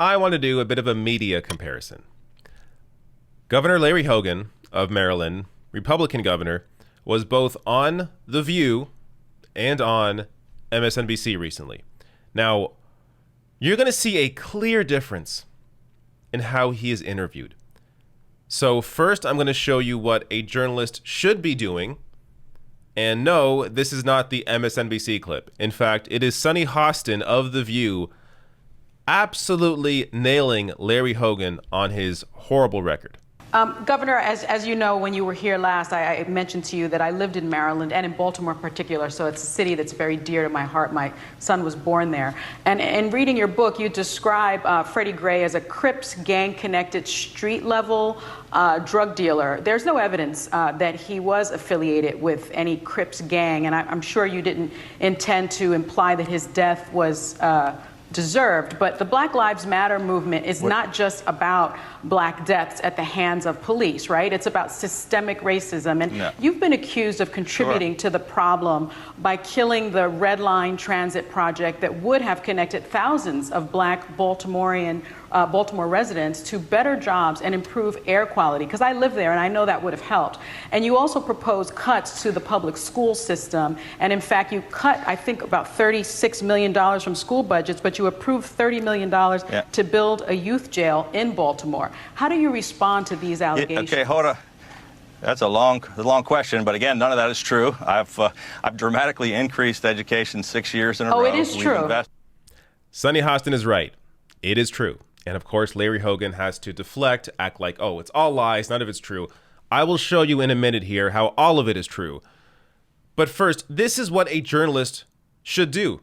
I want to do a bit of a media comparison. Governor Larry Hogan of Maryland, Republican governor, was both on The View and on MSNBC recently. Now, you're going to see a clear difference in how he is interviewed. So first, I'm going to show you what a journalist should be doing. And no, this is not the MSNBC clip. In fact, it is Sunny Hostin of The View absolutely nailing Larry Hogan on his horrible record. Governor, as you know, when you were here last, I mentioned to you that I lived in Maryland and in Baltimore in particular, so it's a city that's very dear to my heart. My son was born there. And in reading your book, you describe Freddie Gray as a Crips gang-connected street-level drug dealer. There's no evidence that he was affiliated with any Crips gang, and I'm sure you didn't intend to imply that his death was deserved, but the Black Lives Matter movement is not just about black deaths at the hands of police, right? It's about systemic racism. And you've been accused of contributing to the problem by killing the Red Line Transit project that would have connected thousands of black Baltimore residents to better jobs and improve air quality, because I live there and I know that would have helped. And you also proposed cuts to the public school system. And in fact, you cut, I think, about $36 million from school budgets, but you approved $30 million to build a youth jail in Baltimore. How do you respond to these allegations? Okay, hold on. That's a long question, but again, none of that is true. I've dramatically increased education 6 years in a row. Oh, it is true. Sunny Hostin is right. It is true. And of course, Larry Hogan has to deflect, act like, oh, it's all lies, none of it's true. I will show you in a minute here how all of it is true. But first, this is what a journalist should do.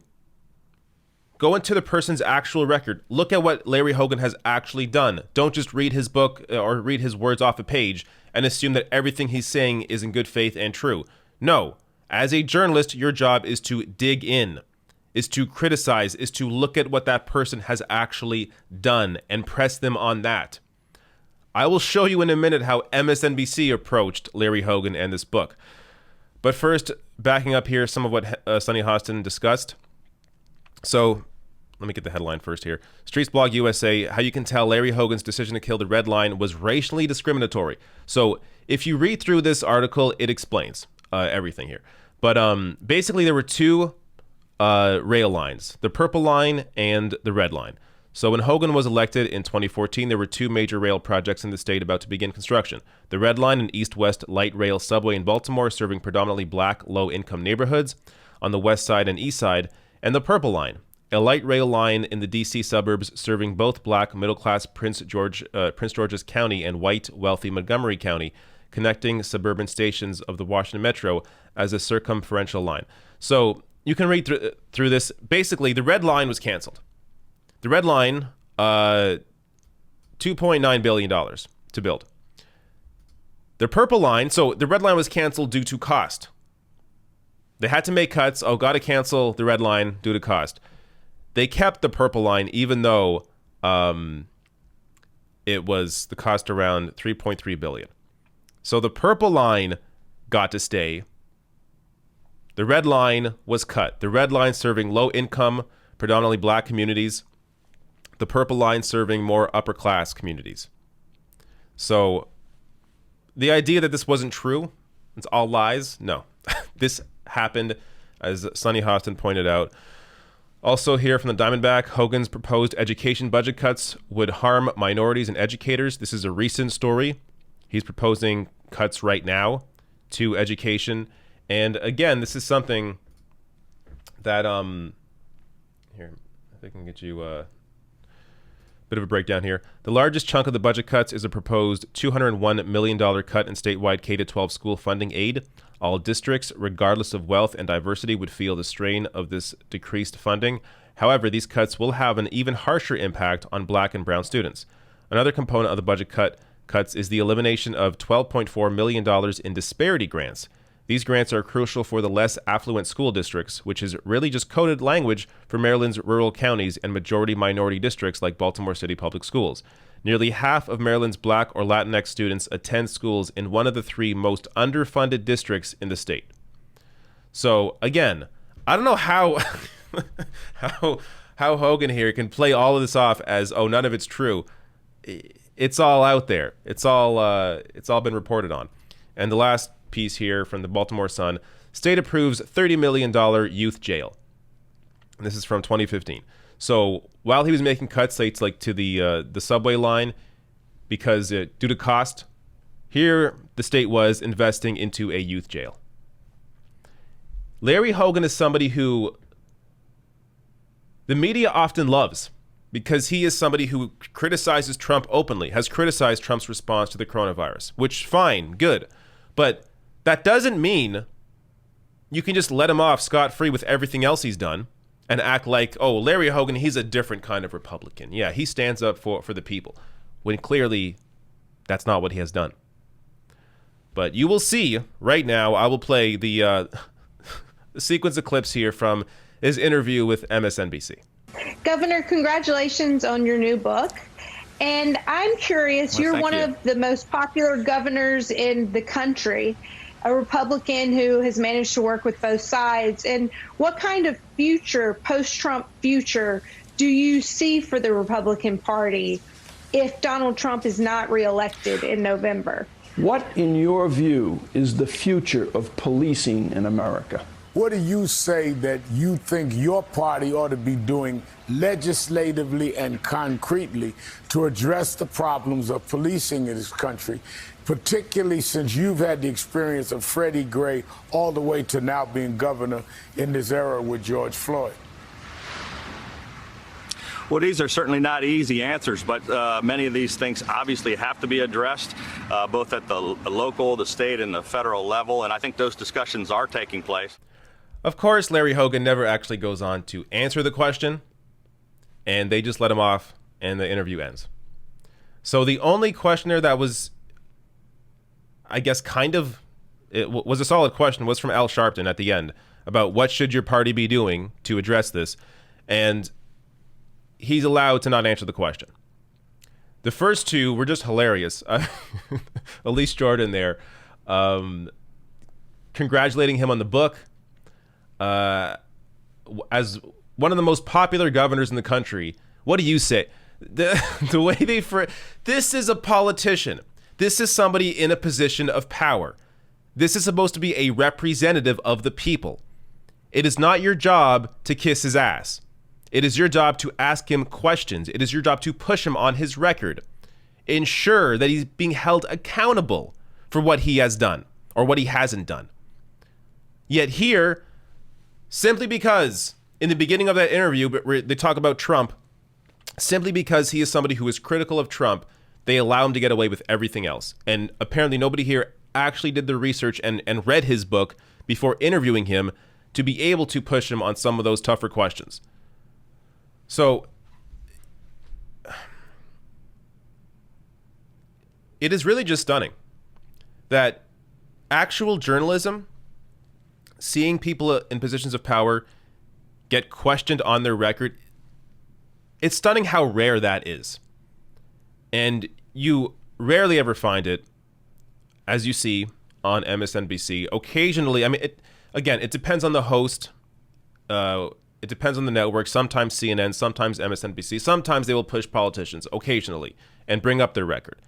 Go into the person's actual record. Look at what Larry Hogan has actually done. Don't just read his book or read his words off a page and assume that everything he's saying is in good faith and true. No. As a journalist, your job is to dig in, is to criticize, is to look at what that person has actually done and press them on that. I will show you in a minute how MSNBC approached Larry Hogan and this book. But first, backing up here, some of what Sunny Hostin discussed. So let me get the headline first here. Streets Blog USA, how you can tell Larry Hogan's decision to kill the Red Line was racially discriminatory. So if you read through this article, it explains everything here. But basically, there were two rail lines, the Purple Line and the Red Line. So when Hogan was elected in 2014, there were two major rail projects in the state about to begin construction. The Red Line, an east-west light rail subway in Baltimore, serving predominantly black, low-income neighborhoods on the west side and east side, and the Purple Line, a light rail line in the D.C. suburbs serving both black, middle-class Prince George's County and white, wealthy Montgomery County, connecting suburban stations of the Washington Metro as a circumferential line. So you can read through this. Basically, the Red Line was canceled. The Red Line, $2.9 billion to build. The Purple Line, so the Red Line was canceled due to cost. They had to make cuts. Oh, got to cancel the Red Line due to cost. They kept the Purple Line even though it was the cost around $3.3 billion. So the Purple Line got to stay. The Red Line was cut. The Red Line serving low-income, predominantly black communities. The Purple Line serving more upper-class communities. So the idea that this wasn't true, it's all lies, no. This happened, as Sunny Hostin pointed out. Also here from the Diamondback, Hogan's proposed education budget cuts would harm minorities and educators. This is a recent story. He's proposing cuts right now to education. And again, this is something that, here, I think I can get you a bit of a breakdown here. The largest chunk of the budget cuts is a proposed $201 million cut in statewide K-12 school funding aid. All districts, regardless of wealth and diversity, would feel the strain of this decreased funding. However, these cuts will have an even harsher impact on black and brown students. Another component of the budget cuts is the elimination of $12.4 million in disparity grants. These grants are crucial for the less affluent school districts, which is really just coded language for Maryland's rural counties and majority minority districts like Baltimore City Public Schools. Nearly half of Maryland's black or Latinx students attend schools in one of the three most underfunded districts in the state. So again, I don't know how how Hogan here can play all of this off as, oh, none of it's true. It's all out there. It's all been reported on. And the last piece here from the Baltimore Sun: state approves $30 million youth jail. And this is from 2015. So while he was making cut sites like to the subway line, because due to cost, here the state was investing into a youth jail. Larry Hogan is somebody who the media often loves because he is somebody who criticizes Trump openly, has criticized Trump's response to the coronavirus, which, fine, good. But that doesn't mean you can just let him off scot-free with everything else he's done and act like, oh, Larry Hogan, he's a different kind of Republican. Yeah, he stands up for the people, when clearly that's not what he has done. But you will see right now, I will play the sequence of clips here from his interview with MSNBC. Governor, congratulations on your new book. And I'm curious, Well, you're one you. of the most popular governors in the country, a Republican who has managed to work with both sides. And what kind of future, post-Trump future, do you see for the Republican Party if Donald Trump is not reelected in November? What, in your view, is the future of policing in America? What do you say that you think your party ought to be doing legislatively and concretely to address the problems of policing in this country, particularly since you've had the experience of Freddie Gray all the way to now being governor in this era with George Floyd? Well, these are certainly not easy answers, but many of these things obviously have to be addressed, both at the local, the state, and the federal level, and I think those discussions are taking place. Of course, Larry Hogan never actually goes on to answer the question, and they just let him off, and the interview ends. So the only questioner that was, I guess, was a solid question was from Al Sharpton at the end about what should your party be doing to address this, and he's allowed to not answer the question. The first two were just hilarious. Elise Jordan there, congratulating him on the book. As one of the most popular governors in the country, what do you say? The way this is a politician. This is somebody in a position of power. This is supposed to be a representative of the people. It is not your job to kiss his ass. It is your job to ask him questions. It is your job to push him on his record. Ensure that he's being held accountable for what he has done or what he hasn't done. Yet here, simply because in the beginning of that interview, they talk about Trump, simply because he is somebody who is critical of Trump, they allow him to get away with everything else. And apparently nobody here actually did the research and read his book before interviewing him to be able to push him on some of those tougher questions. So it is really just stunning that actual journalism, seeing people in positions of power get questioned on their record, it's stunning how rare that is. And you rarely ever find it, as you see on MSNBC. Occasionally, I mean, it depends on the host. It depends on the network. Sometimes CNN, sometimes MSNBC. Sometimes they will push politicians, occasionally, and bring up their record.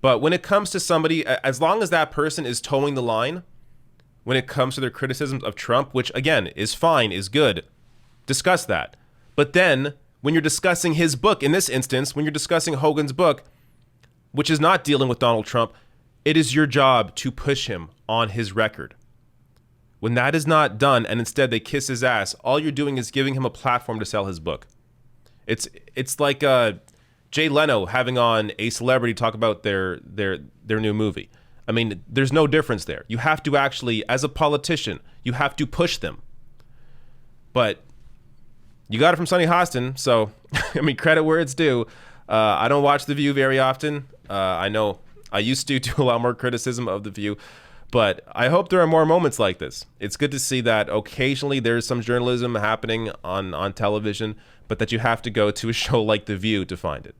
But when it comes to somebody, as long as that person is towing the line, when it comes to their criticisms of Trump, which, again, is fine, is good, discuss that. But then, when you're discussing his book, in this instance, when you're discussing Hogan's book, which is not dealing with Donald Trump, it is your job to push him on his record. When that is not done, and instead they kiss his ass, all you're doing is giving him a platform to sell his book. It's like Jay Leno having on a celebrity talk about their new movie. I mean, there's no difference there. You have to actually, as a politician, you have to push them. But you got it from Sonny Hostin, so, I mean, credit where it's due. I don't watch The View very often. I know I used to do a lot more criticism of The View, but I hope there are more moments like this. It's good to see that occasionally there's some journalism happening on television, but that you have to go to a show like The View to find it.